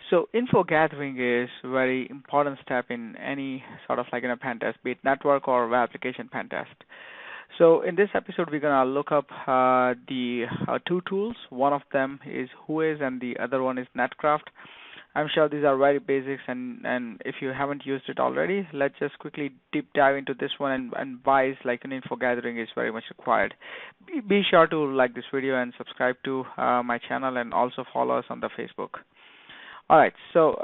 So info gathering is very important step in any sort of like in a pen test, be it network or web application pen test. So in this episode, we're gonna look up the two tools. One of them is Whois, and the other one is Netcraft. I'm sure these are very basics, and if you haven't used it already, let's just quickly deep dive into this one and why is like an info gathering is very much required. Be sure to like this video and subscribe to my channel, and also follow us on the Facebook. All right, so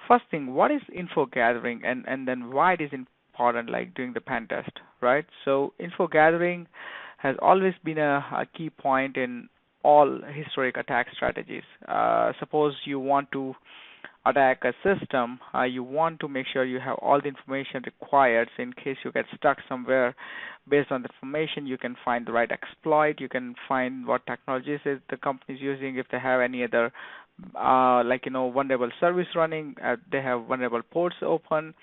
first thing, what is info gathering, and then why it is important, like doing the pen test, right? So info gathering has always been a key point in all historic attack strategies. Suppose you want to attack a system, you want to make sure you have all the information required. So in case you get stuck somewhere, based on the information, you can find the right exploit. You can find what technologies is the company is using. If they have any other, vulnerable service running, they have vulnerable ports open.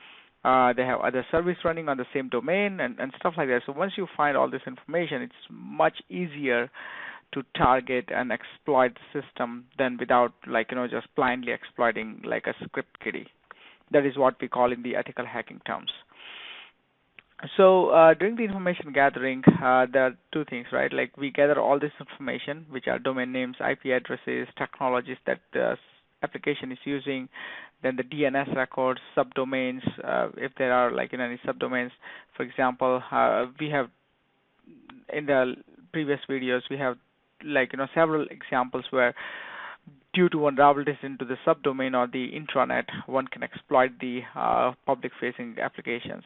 They have other service running on the same domain and stuff like that. So once you find all this information, it's much easier to target and exploit the system than without just blindly exploiting like a script kiddie. That is what we call in the ethical hacking terms. So during the information gathering, there are two things, right? Like we gather all this information, which are domain names, IP addresses, technologies that the application is using, then the DNS records, subdomains, if there are any subdomains. For example, we have in the previous videos we have several examples where due to vulnerabilities into the subdomain or the intranet, one can exploit the public-facing applications.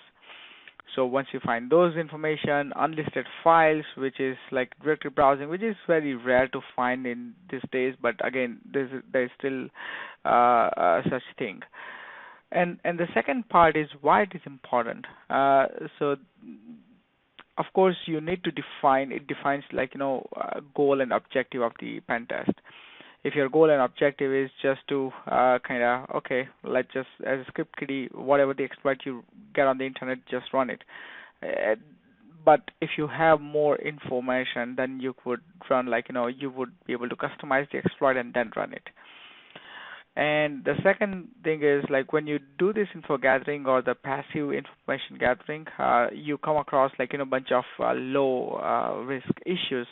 So once you find those information, unlisted files, which is like directory browsing, which is very rare to find in these days, but again, there is still such thing. And the second part is why it is important. So of course, you need to define. It defines goal and objective of the pen test. If your goal and objective is just to let's just as a script kiddie, whatever the exploit you get on the internet, just run it. But if you have more information, then you could run you would be able to customize the exploit and then run it. And the second thing is when you do this info gathering or the passive information gathering, you come across a bunch of low risk issues.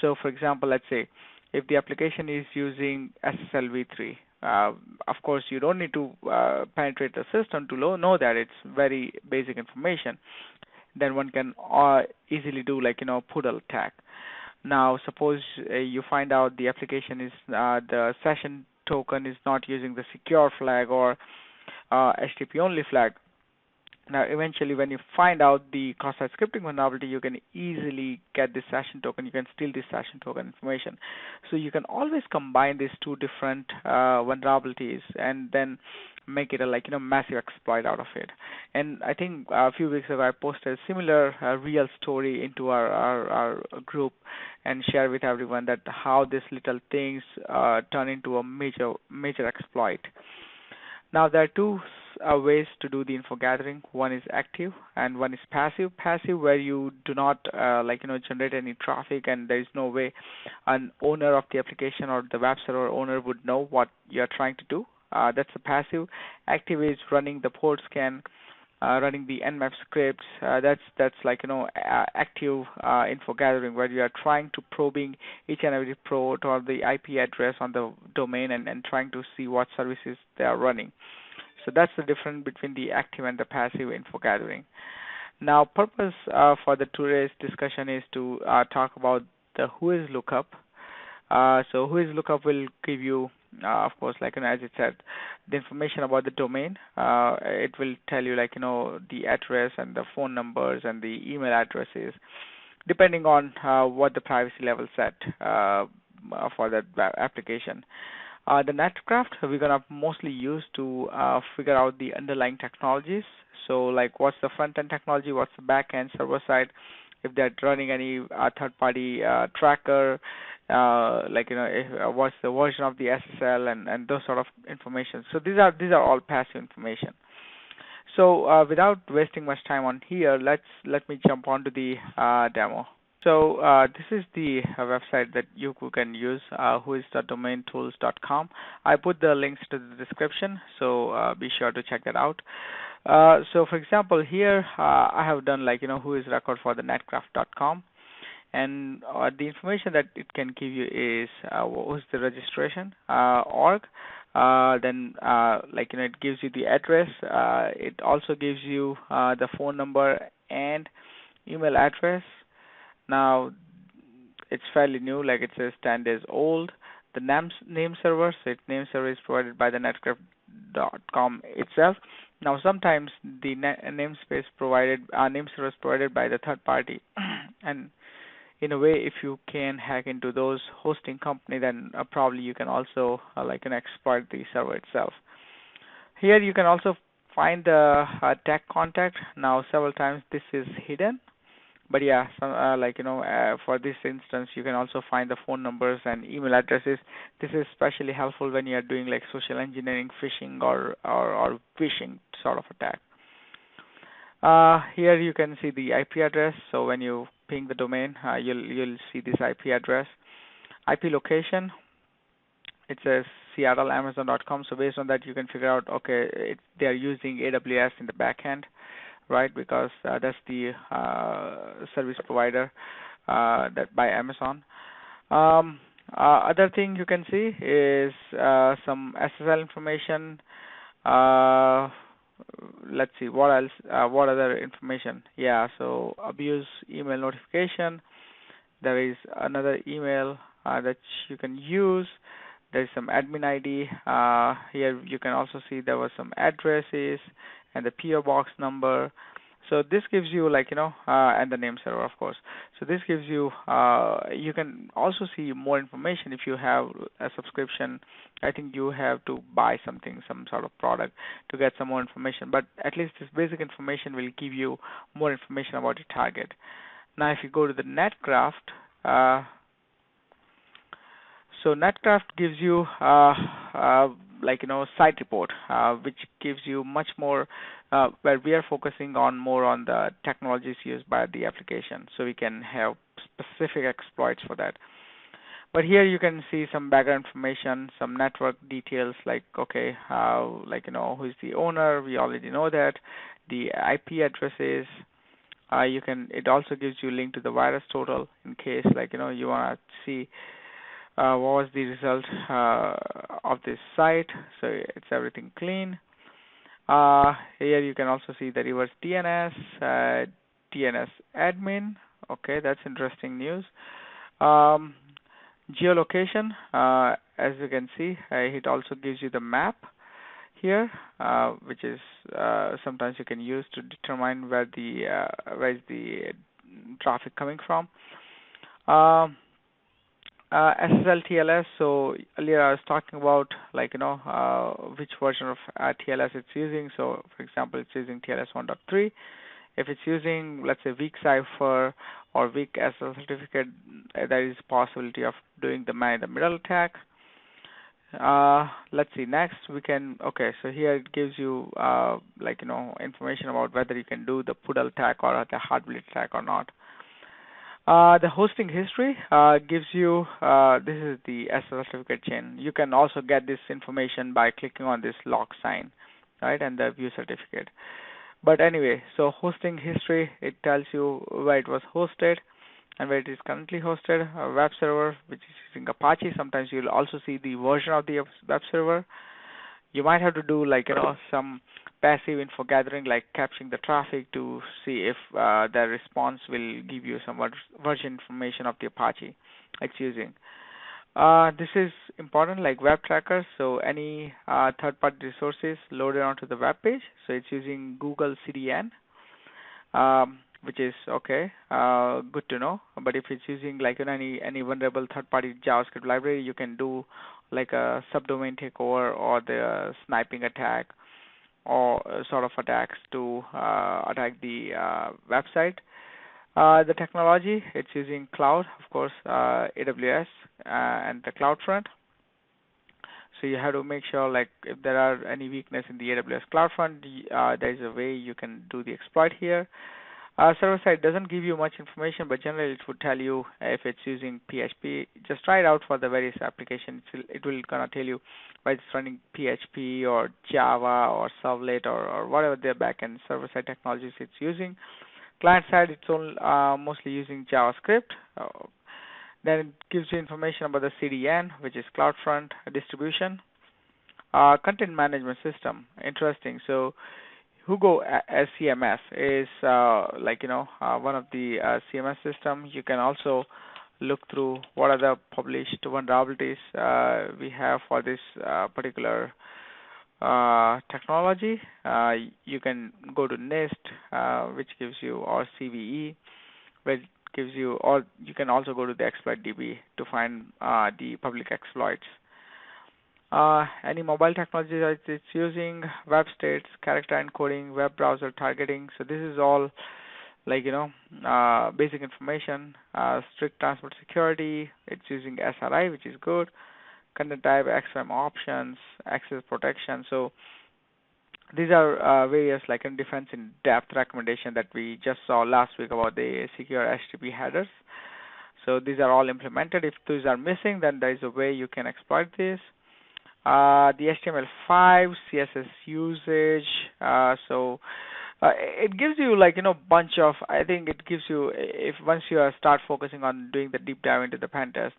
So for example, let's say if the application is using SSL v3, of course you don't need to penetrate the system to know that. It's very basic information. Then one can easily do poodle attack. Now suppose you find out the application is the session token is not using the secure flag or HTTP only flag. Now, eventually, when you find out the cross-site scripting vulnerability, you can easily get this session token. You can steal this session token information. So you can always combine these two different vulnerabilities and then make it a massive exploit out of it. And I think a few weeks ago I posted a similar real story into our group and share with everyone that how these little things turn into a major exploit. Now there are two ways to do the info gathering. One is active and one is passive. Passive, where you do not generate any traffic, and there is no way an owner of the application or the web server owner would know what you are trying to do. That's the passive. Active is running the port scan, running the nmap scripts. That's active info gathering, where you are trying to probing each and every port or the IP address on the domain and trying to see what services they are running. So that's the difference between the active and the passive info gathering. Now, purpose for the today's discussion is to talk about the Whois lookup. So Whois lookup will give you, of course, as it said, the information about the domain. It will tell you the address and the phone numbers and the email addresses, depending on what the privacy level set for that application. The Netcraft we're gonna mostly use to figure out the underlying technologies. So what's the front end technology, what's the back end server side, if they're running any third-party tracker, what's the version of the SSL and those sort of information. So these are all passive information. So without wasting much time on here, let me jump onto the demo. So this is the website that you can use, whois.domaintools.com. I put the links to the description, so be sure to check that out. So for example, here I have done like Whois record for the netcraft.com, and the information that it can give you is what's the registration org. Then like it gives you the address. It also gives you the phone number and email address. Now it's fairly new, like it says 10 days old. The name server, so its name server is provided by the netcraft.com itself. Now sometimes the namespace provided, name server is provided by the third party, and in a way, if you can hack into those hosting company, then probably you can also exploit the server itself. Here you can also find the tech contact. Now several times this is hidden, but yeah, some, for this instance, you can also find the phone numbers and email addresses. This is especially helpful when you are doing like social engineering, phishing, or phishing sort of attack. Here you can see the IP address. So when you ping the domain, you'll see this IP address, IP location. It says seattleamazon.com. So based on that, you can figure out, okay, they are using AWS in the backend, right? Because that's the service provider that by Amazon. Other thing you can see is some SSL information. Let's see what else. What other information? Yeah, so abuse email notification. There is another email that you can use. There's some admin ID. Here you can also see there were some addresses and the PO box number. So this gives you and the name server, of course. So this gives you, you can also see more information if you have a subscription. I think you have to buy something, some sort of product to get some more information. But at least this basic information will give you more information about your target. Now, if you go to the Netcraft, so Netcraft gives you site report, which gives you much more, where we are focusing on more on the technologies used by the application, so we can have specific exploits for that. But here you can see some background information, some network details, like who is the owner. We already know that. The IP addresses. It also gives you a link to the virus total in case you want to see what was the result of this site. So it's everything clean. Here you can also see the reverse DNS, DNS admin. Okay, that's interesting news. Geolocation, as you can see, it also gives you the map here, which is sometimes you can use to determine where is the traffic coming from. SSL TLS. So earlier I was talking about which version of TLS it's using. So for example, it's using TLS 1.3. If it's using, let's say, weak cipher or weak SSL certificate, there is a possibility of doing the man in the middle attack. Let's see. Next, we can. Okay, so here it gives you information about whether you can do the poodle attack or the heartbleed attack or not. The hosting history gives you, this is the SSL certificate chain. You can also get this information by clicking on this lock sign, right, and the view certificate. But anyway, so hosting history, it tells you where it was hosted and where it is currently hosted. A web server, which is using Apache. Sometimes you'll also see the version of the web server. You might have to do some passive info gathering, like capturing the traffic to see if the response will give you some version information of the Apache it's using. This is important, like web trackers. So any third-party resources loaded onto the web page. So it's using Google CDN, which is okay, good to know. But if it's using any vulnerable third-party JavaScript library, you can do like a subdomain takeover or the sniping attack or sort of attacks to attack the website. The technology, it's using cloud, of course, AWS and the CloudFront. So you have to make sure, if there are any weakness in the AWS CloudFront, there is a way you can do the exploit here. Server side doesn't give you much information, but generally it would tell you if it's using PHP. Just try it out for the various applications. It will gonna tell you whether it's running PHP or Java or Servlet or whatever their backend server side technologies it's using. Client side, it's all mostly using JavaScript. Then it gives you information about the CDN, which is CloudFront distribution. Content management system, interesting. So Hugo as CMS is one of the CMS systems. You can also look through what are the published vulnerabilities we have for this particular technology. You can go to NIST, which gives you, or CVE, which gives you, or you can also go to the exploit DB to find the public exploits. Any mobile technology that it's using, web states, character encoding, web browser targeting. So this is all basic information. Strict transport security. It's using SRI, which is good. Content type, XML options, access protection. So these are various in defense in depth recommendation that we just saw last week about the secure HTTP headers. So these are all implemented. If these are missing, then there is a way you can exploit this. The HTML5, CSS usage. It gives you bunch of. I think it gives you, if once you start focusing on doing the deep dive into the pen test,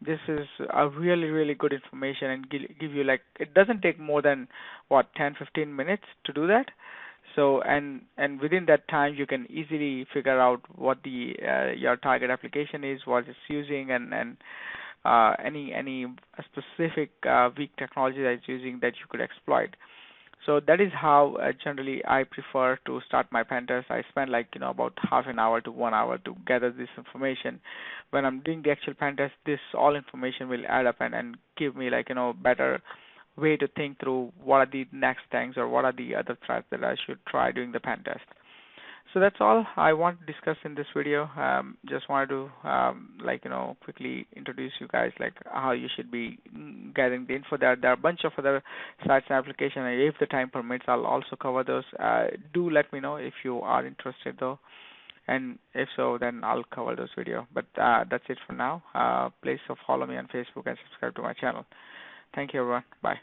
this is a really good information and give you it doesn't take more than 10-15 minutes to do that. So and within that time you can easily figure out what the your target application is, what it's using, and any specific weak technology that it's using that you could exploit. So that is how generally I prefer to start my pen test. I spend about half an hour to 1 hour to gather this information. When I'm doing the actual pen test, this all information will add up and give me better way to think through what are the next things or what are the other threats that I should try doing the pen test. So that's all I want to discuss in this video. Just wanted to quickly introduce you guys how you should be getting the info. There are a bunch of other sites and applications, and if the time permits, I'll also cover those. Do let me know if you are interested though, and if so, then I'll cover those videos. But that's it for now. Please follow me on Facebook and subscribe to my channel. Thank you, everyone. Bye.